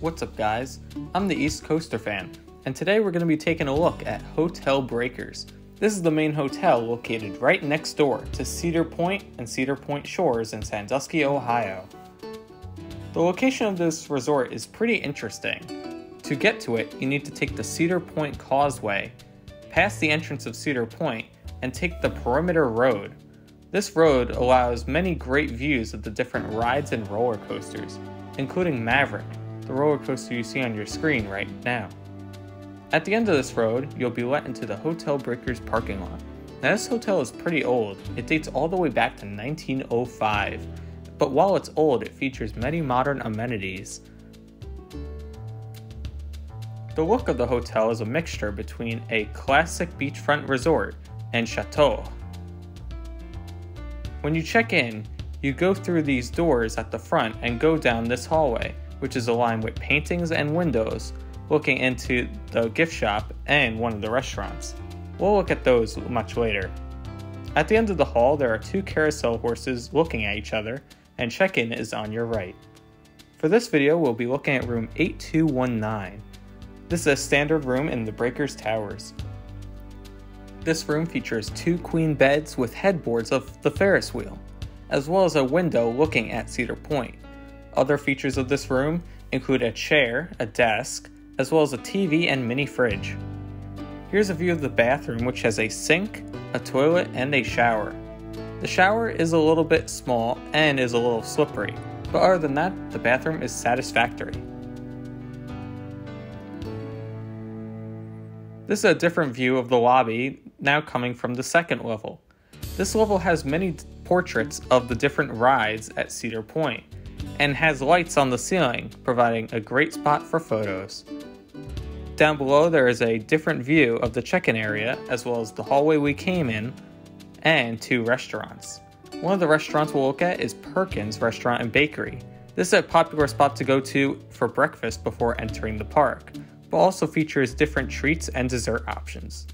What's up guys, I'm the East Coaster fan, and today we're going to be taking a look at Hotel Breakers. This is the main hotel located right next door to Cedar Point and Cedar Point Shores in Sandusky, Ohio. The location of this resort is pretty interesting. To get to it, you need to take the Cedar Point Causeway, pass the entrance of Cedar Point, and take the Perimeter Road. This road allows many great views of the different rides and roller coasters, including Maverick, the roller coaster you see on your screen right now. At the end of this road, you'll be let into the Hotel Breakers parking lot. Now this hotel is pretty old. It dates all the way back to 1905, but while it's old, it features many modern amenities. The look of the hotel is a mixture between a classic beachfront resort and chateau. When you check in, you go through these doors at the front and go down this hallway, which is aligned with paintings and windows looking into the gift shop and one of the restaurants. We'll look at those much later. At the end of the hall, there are two carousel horses looking at each other, and check-in is on your right. For this video, we'll be looking at room 8219. This is a standard room in the Breakers Towers. This room features two queen beds with headboards of the Ferris wheel, as well as a window looking at Cedar Point. Other features of this room include a chair, a desk, as well as a TV and mini fridge. Here's a view of the bathroom, which has a sink, a toilet, and a shower. The shower is a little bit small and is a little slippery, but other than that, the bathroom is satisfactory. This is a different view of the lobby, now coming from the second level. This level has many portraits of the different rides at Cedar Point, and has lights on the ceiling, providing a great spot for photos. Down below there is a different view of the check-in area, as well as the hallway we came in, and two restaurants. One of the restaurants we'll look at is Perkins Restaurant and Bakery. This is a popular spot to go to for breakfast before entering the park, but also features different treats and dessert options.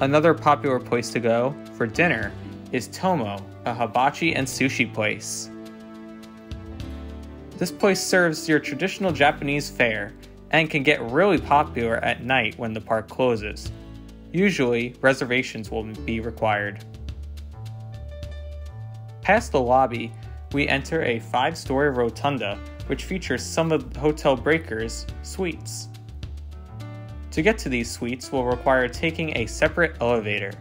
Another popular place to go for dinner is Tomo, a hibachi and sushi place. This place serves your traditional Japanese fare and can get really popular at night when the park closes. Usually, reservations will be required. Past the lobby, we enter a 5-story rotunda which features some of Hotel Breakers' suites. To get to these suites will require taking a separate elevator.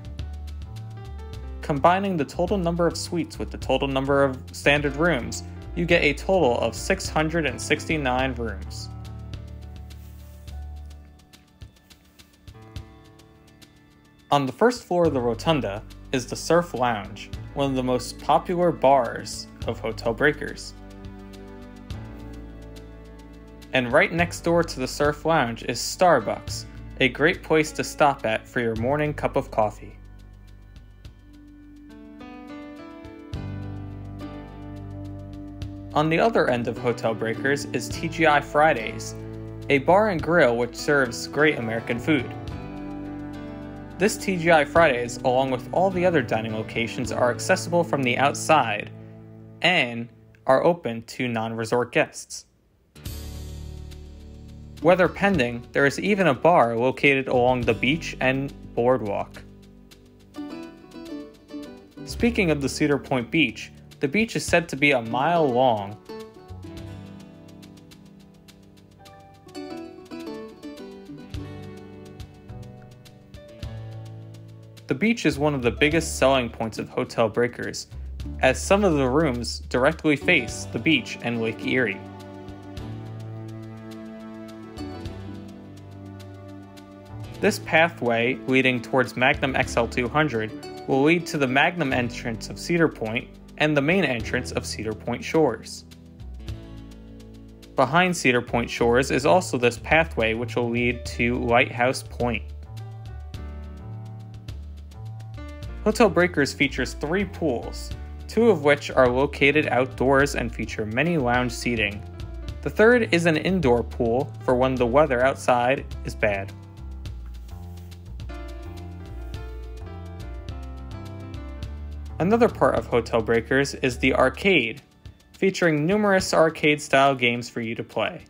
Combining the total number of suites with the total number of standard rooms, you get a total of 669 rooms. On the first floor of the rotunda is the Surf Lounge, one of the most popular bars of Hotel Breakers. And right next door to the Surf Lounge is Starbucks, a great place to stop at for your morning cup of coffee. On the other end of Hotel Breakers is TGI Fridays, a bar and grill which serves great American food. This TGI Fridays, along with all the other dining locations, are accessible from the outside and are open to non-resort guests. Weather pending, there is even a bar located along the beach and boardwalk. Speaking of the Cedar Point Beach, the beach is said to be a mile long. The beach is one of the biggest selling points of Hotel Breakers, as some of the rooms directly face the beach and Lake Erie. This pathway leading towards Magnum XL200 will lead to the Magnum entrance of Cedar Point and the main entrance of Cedar Point Shores. Behind Cedar Point Shores is also this pathway which will lead to Lighthouse Point. Hotel Breakers features 3 pools, 2 of which are located outdoors and feature many lounge seating. The third is an indoor pool for when the weather outside is bad. Another part of Hotel Breakers is the arcade. featuring numerous arcade-style games for you to play.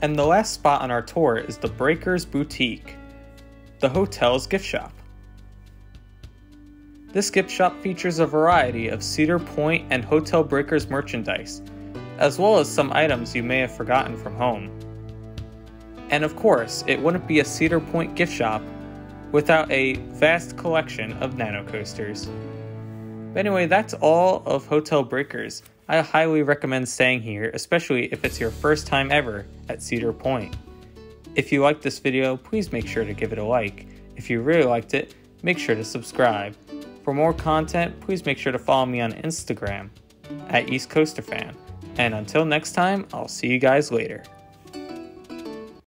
And the last spot on our tour is the Breakers Boutique, the hotel's gift shop. This gift shop features a variety of Cedar Point and Hotel Breakers merchandise, as well as some items you may have forgotten from home. And of course, it wouldn't be a Cedar Point gift shop without a vast collection of nano coasters. But anyway, that's all of Hotel Breakers. I highly recommend staying here, especially if it's your first time ever at Cedar Point. If you liked this video, please make sure to give it a like. If you really liked it, make sure to subscribe. For more content, please make sure to follow me on Instagram at East Coaster Fan. And until next time, I'll see you guys later.